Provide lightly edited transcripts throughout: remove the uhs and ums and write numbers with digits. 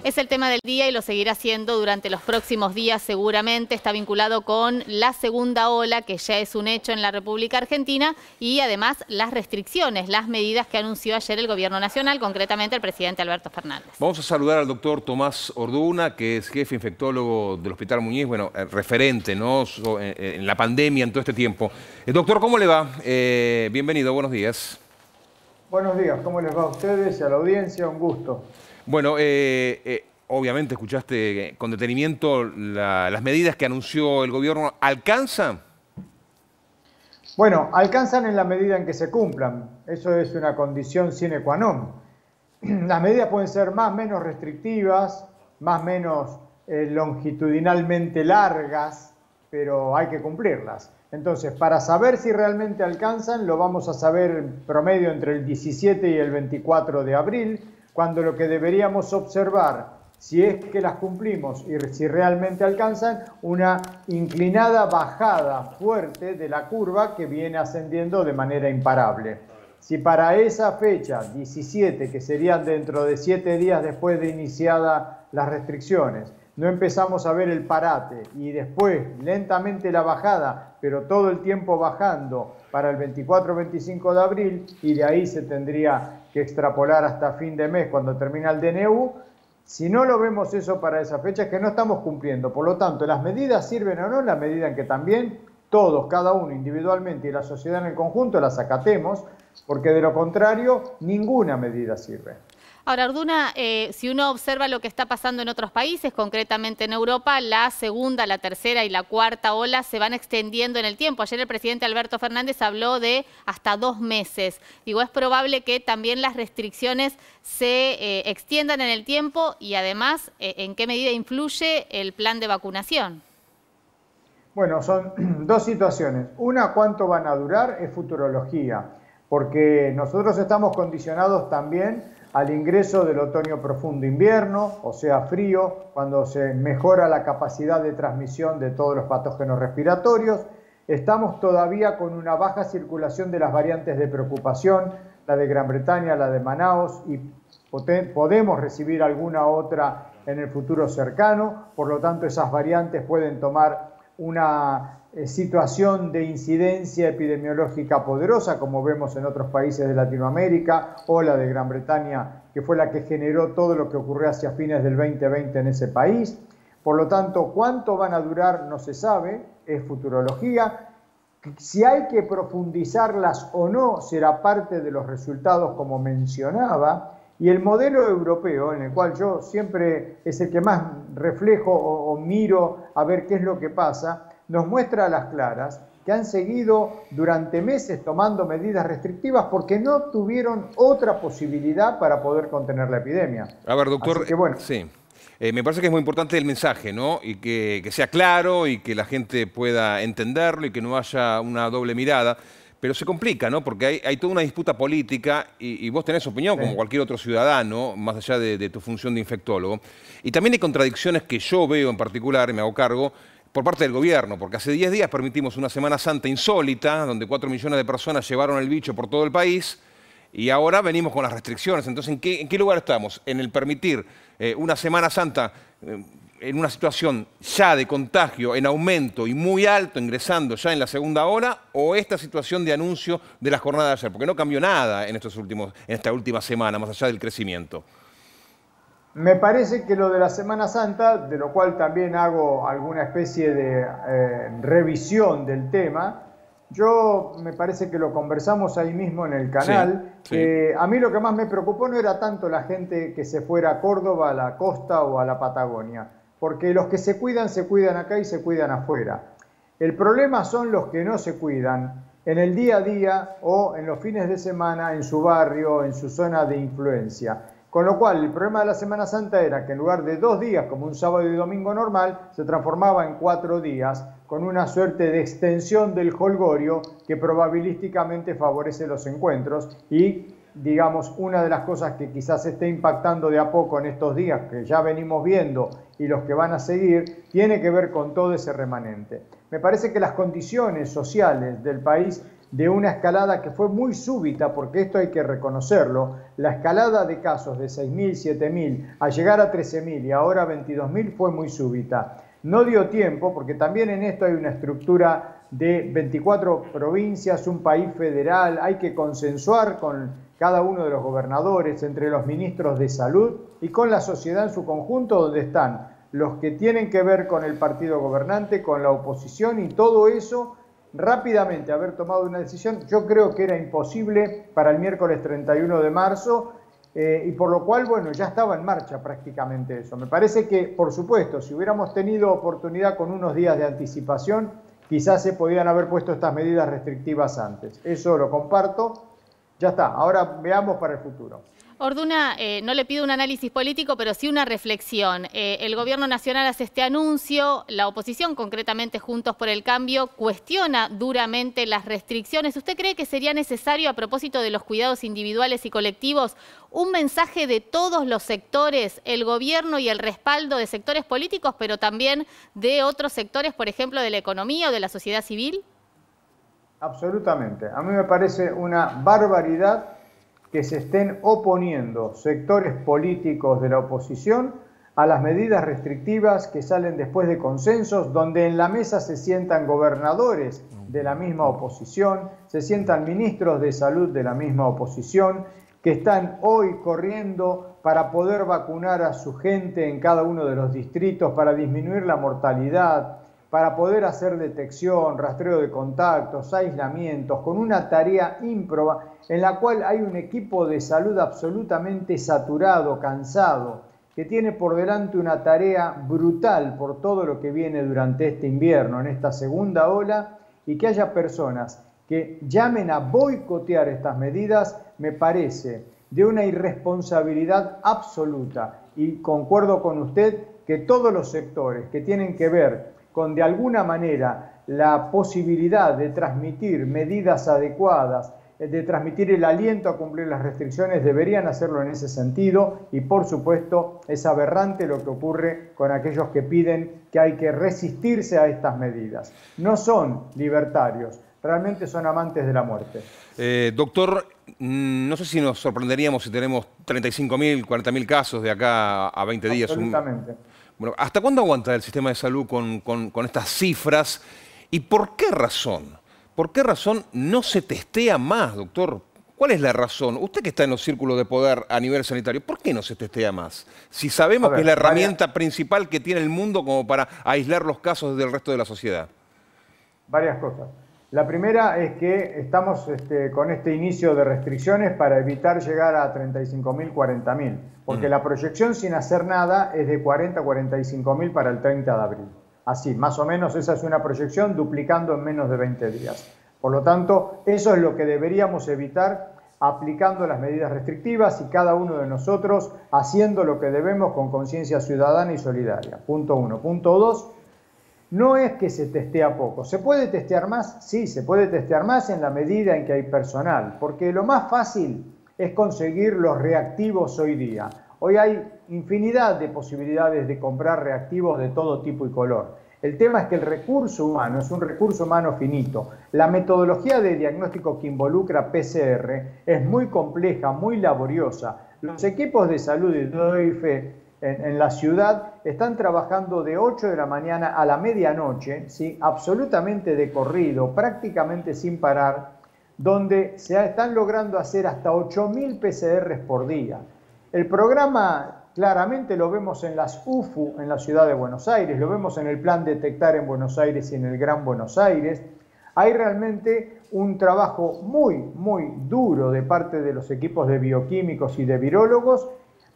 Es el tema del día y lo seguirá siendo durante los próximos días seguramente. Está vinculado con la segunda ola, que ya es un hecho en la República Argentina, y además las restricciones, las medidas que anunció ayer el Gobierno Nacional, concretamente el presidente Alberto Fernández. Vamos a saludar al doctor Tomás Orduna, que es jefe infectólogo del Hospital Muñiz, bueno, referente, ¿no?, en la pandemia, en todo este tiempo. Doctor, ¿cómo le va? Bienvenido, buenos días. Buenos días, ¿cómo les va a ustedes y a la audiencia? Un gusto. Bueno, obviamente escuchaste con detenimiento las medidas que anunció el gobierno. ¿Alcanzan? Bueno, alcanzan en la medida en que se cumplan. Eso es una condición sine qua non. Las medidas pueden ser más o menos restrictivas, más o menos longitudinalmente largas, pero hay que cumplirlas. Entonces, para saber si realmente alcanzan, lo vamos a saber en promedio entre el 17 y el 24 de abril, cuando lo que deberíamos observar, si es que las cumplimos y si realmente alcanzan, una inclinada bajada fuerte de la curva que viene ascendiendo de manera imparable. Si para esa fecha, 17, que serían dentro de 7 días después de iniciadas las restricciones, no empezamos a ver el parate y después lentamente la bajada, pero todo el tiempo bajando para el 24-25 de abril, y de ahí se tendría que extrapolar hasta fin de mes cuando termina el DNU. Si no lo vemos eso para esa fecha, es que no estamos cumpliendo. Por lo tanto, las medidas sirven o no en la medida en que también todos, cada uno individualmente y la sociedad en el conjunto las acatemos, porque de lo contrario, ninguna medida sirve. Ahora, Orduna, si uno observa lo que está pasando en otros países, concretamente en Europa, la segunda, la tercera y la cuarta ola se van extendiendo en el tiempo. Ayer el presidente Alberto Fernández habló de hasta 2 meses. Digo, es probable que también las restricciones se extiendan en el tiempo y además, ¿en qué medida influye el plan de vacunación? Bueno, son dos situaciones. Una, cuánto van a durar, es futurología, porque nosotros estamos condicionados también al ingreso del otoño profundo invierno, o sea, frío, cuando se mejora la capacidad de transmisión de todos los patógenos respiratorios. Estamos todavía con una baja circulación de las variantes de preocupación, la de Gran Bretaña, la de Manaos, y podemos recibir alguna otra en el futuro cercano. Por lo tanto, esas variantes pueden tomar una situación de incidencia epidemiológica poderosa, como vemos en otros países de Latinoamérica, o la de Gran Bretaña, que fue la que generó todo lo que ocurrió hacia fines del 2020 en ese país. Por lo tanto, cuánto van a durar no se sabe, es futurología. Si hay que profundizarlas o no será parte de los resultados, como mencionaba, y el modelo europeo, en el cual yo siempre es el que más reflejo o miro a ver qué es lo que pasa, nos muestra a las claras que han seguido durante meses tomando medidas restrictivas porque no tuvieron otra posibilidad para poder contener la epidemia. A ver, doctor, así que, bueno, sí. Me parece que es muy importante el mensaje, ¿no? Y que sea claro y que la gente pueda entenderlo y que no haya una doble mirada. Pero se complica, ¿no? Porque hay toda una disputa política y vos tenés opinión como cualquier otro ciudadano, más allá de tu función de infectólogo. Y también hay contradicciones que yo veo en particular, y me hago cargo, por parte del gobierno, porque hace 10 días permitimos una Semana Santa insólita, donde 4 millones de personas llevaron el bicho por todo el país, y ahora venimos con las restricciones. Entonces, ¿en qué lugar estamos? ¿En el permitir una Semana Santa en una situación ya de contagio en aumento y muy alto, ingresando ya en la segunda ola, o esta situación de anuncio de la jornada de ayer? Porque no cambió nada en esta última semana, más allá del crecimiento. Me parece que lo de la Semana Santa, de lo cual también hago alguna especie de revisión del tema, me parece que lo conversamos ahí mismo en el canal. Sí, sí. A mí lo que más me preocupó no era tanto la gente que se fuera a Córdoba, a la costa o a la Patagonia, porque los que se cuidan acá y se cuidan afuera. El problema son los que no se cuidan en el día a día o en los fines de semana en su barrio, en su zona de influencia. Con lo cual, el problema de la Semana Santa era que en lugar de 2 días, como un sábado y domingo normal, se transformaba en 4 días, con una suerte de extensión del jolgorio que probabilísticamente favorece los encuentros. Y, digamos, una de las cosas que quizás esté impactando de a poco en estos días, que ya venimos viendo, y los que van a seguir, tiene que ver con todo ese remanente. Me parece que las condiciones sociales del país de una escalada que fue muy súbita, porque esto hay que reconocerlo, la escalada de casos de 6.000, 7.000 a llegar a 13.000 y ahora 22.000 fue muy súbita. No dio tiempo, porque también en esto hay una estructura de 24 provincias, un país federal, hay que consensuar con cada uno de los gobernadores, entre los ministros de salud y con la sociedad en su conjunto, donde están los que tienen que ver con el partido gobernante, con la oposición y todo eso. Rápidamente haber tomado una decisión, yo creo que era imposible para el miércoles 31 de marzo y por lo cual, bueno, ya estaba en marcha prácticamente eso. Me parece que, por supuesto, si hubiéramos tenido oportunidad con unos días de anticipación, quizás se podían haber puesto estas medidas restrictivas antes. Eso lo comparto. Ya está, ahora veamos para el futuro. Orduna, no le pido un análisis político, pero sí una reflexión. El Gobierno Nacional hace este anuncio, la oposición, concretamente Juntos por el Cambio, cuestiona duramente las restricciones. ¿Usted cree que sería necesario, a propósito de los cuidados individuales y colectivos, un mensaje de todos los sectores, el Gobierno y el respaldo de sectores políticos, pero también de otros sectores, por ejemplo, de la economía o de la sociedad civil? Absolutamente. A mí me parece una barbaridad que se estén oponiendo sectores políticos de la oposición a las medidas restrictivas que salen después de consensos, donde en la mesa se sientan gobernadores de la misma oposición, se sientan ministros de salud de la misma oposición, que están hoy corriendo para poder vacunar a su gente en cada uno de los distritos, para disminuir la mortalidad, para poder hacer detección, rastreo de contactos, aislamientos, con una tarea ímproba en la cual hay un equipo de salud absolutamente saturado, cansado, que tiene por delante una tarea brutal por todo lo que viene durante este invierno, en esta segunda ola, y que haya personas que llamen a boicotear estas medidas, me parece de una irresponsabilidad absoluta. Y concuerdo con usted que todos los sectores que tienen que ver con de alguna manera la posibilidad de transmitir medidas adecuadas, de transmitir el aliento a cumplir las restricciones, deberían hacerlo en ese sentido y por supuesto es aberrante lo que ocurre con aquellos que piden que hay que resistirse a estas medidas. No son libertarios, realmente son amantes de la muerte. Doctor, no sé si nos sorprenderíamos si tenemos 35.000, 40.000 casos de acá a 20 días. Absolutamente. Bueno, ¿hasta cuándo aguanta el sistema de salud con estas cifras? ¿Y por qué razón? ¿Por qué razón no se testea más, doctor? ¿Cuál es la razón? Usted que está en los círculos de poder a nivel sanitario, ¿por qué no se testea más? Si sabemos que es la herramienta principal que tiene el mundo como para aislar los casos del resto de la sociedad. Varias cosas. La primera es que estamos con este inicio de restricciones para evitar llegar a 35.000, 40.000, porque la proyección sin hacer nada es de 40, 45.000 para el 30 de abril. Así, más o menos esa es una proyección duplicando en menos de 20 días. Por lo tanto, eso es lo que deberíamos evitar aplicando las medidas restrictivas y cada uno de nosotros haciendo lo que debemos con conciencia ciudadana y solidaria. Punto 1. Punto 2. No es que se testea poco. ¿Se puede testear más? Sí, se puede testear más en la medida en que hay personal, porque lo más fácil es conseguir los reactivos hoy día. Hoy hay infinidad de posibilidades de comprar reactivos de todo tipo y color. El tema es que el recurso humano es un recurso humano finito. La metodología de diagnóstico que involucra PCR es muy compleja, muy laboriosa. Los equipos de salud y de OIF en la ciudad están trabajando de 8 de la mañana a la medianoche, ¿sí? Absolutamente de corrido, prácticamente sin parar, donde se están logrando hacer hasta 8.000 PCRs por día. El programa claramente lo vemos en las UFU en la ciudad de Buenos Aires, lo vemos en el Plan Detectar en Buenos Aires y en el Gran Buenos Aires. Hay realmente un trabajo muy, muy duro de parte de los equipos de bioquímicos y de virólogos.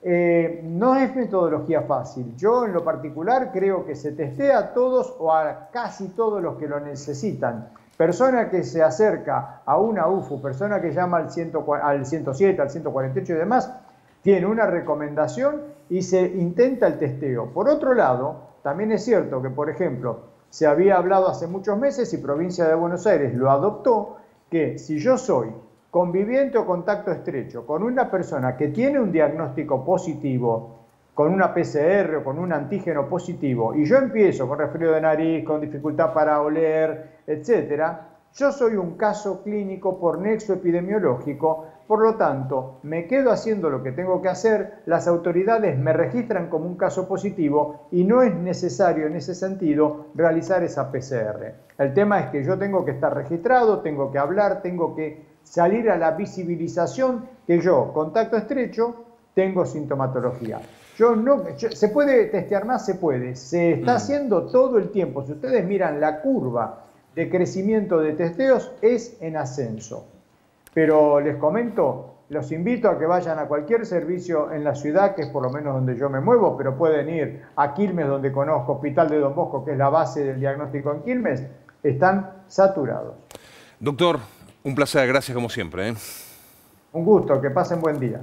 No es metodología fácil. Yo en lo particular creo que se testea a todos o a casi todos los que lo necesitan. Persona que se acerca a una UFU, persona que llama al 107, al 148 y demás, tiene una recomendación y se intenta el testeo. Por otro lado, también es cierto que, por ejemplo, se había hablado hace muchos meses y Provincia de Buenos Aires lo adoptó, que si yo soy conviviente o contacto estrecho con una persona que tiene un diagnóstico positivo, con una PCR o con un antígeno positivo, y yo empiezo con resfrío de nariz, con dificultad para oler, etcétera, Yo soy un caso clínico por nexo epidemiológico, por lo tanto, me quedo haciendo lo que tengo que hacer, las autoridades me registran como un caso positivo y no es necesario en ese sentido realizar esa PCR. El tema es que yo tengo que estar registrado, tengo que hablar, tengo que salir a la visibilización que yo, contacto estrecho, tengo sintomatología. ¿Se puede testear más? Se puede. Se está haciendo todo el tiempo. Si ustedes miran la curva de crecimiento de testeos, es en ascenso. Pero les comento, los invito a que vayan a cualquier servicio en la ciudad, que es por lo menos donde yo me muevo, pero pueden ir a Quilmes, donde conozco Hospital de Don Bosco, que es la base del diagnóstico en Quilmes, están saturados. Doctor, un placer, gracias como siempre. Un gusto, que pasen buen día.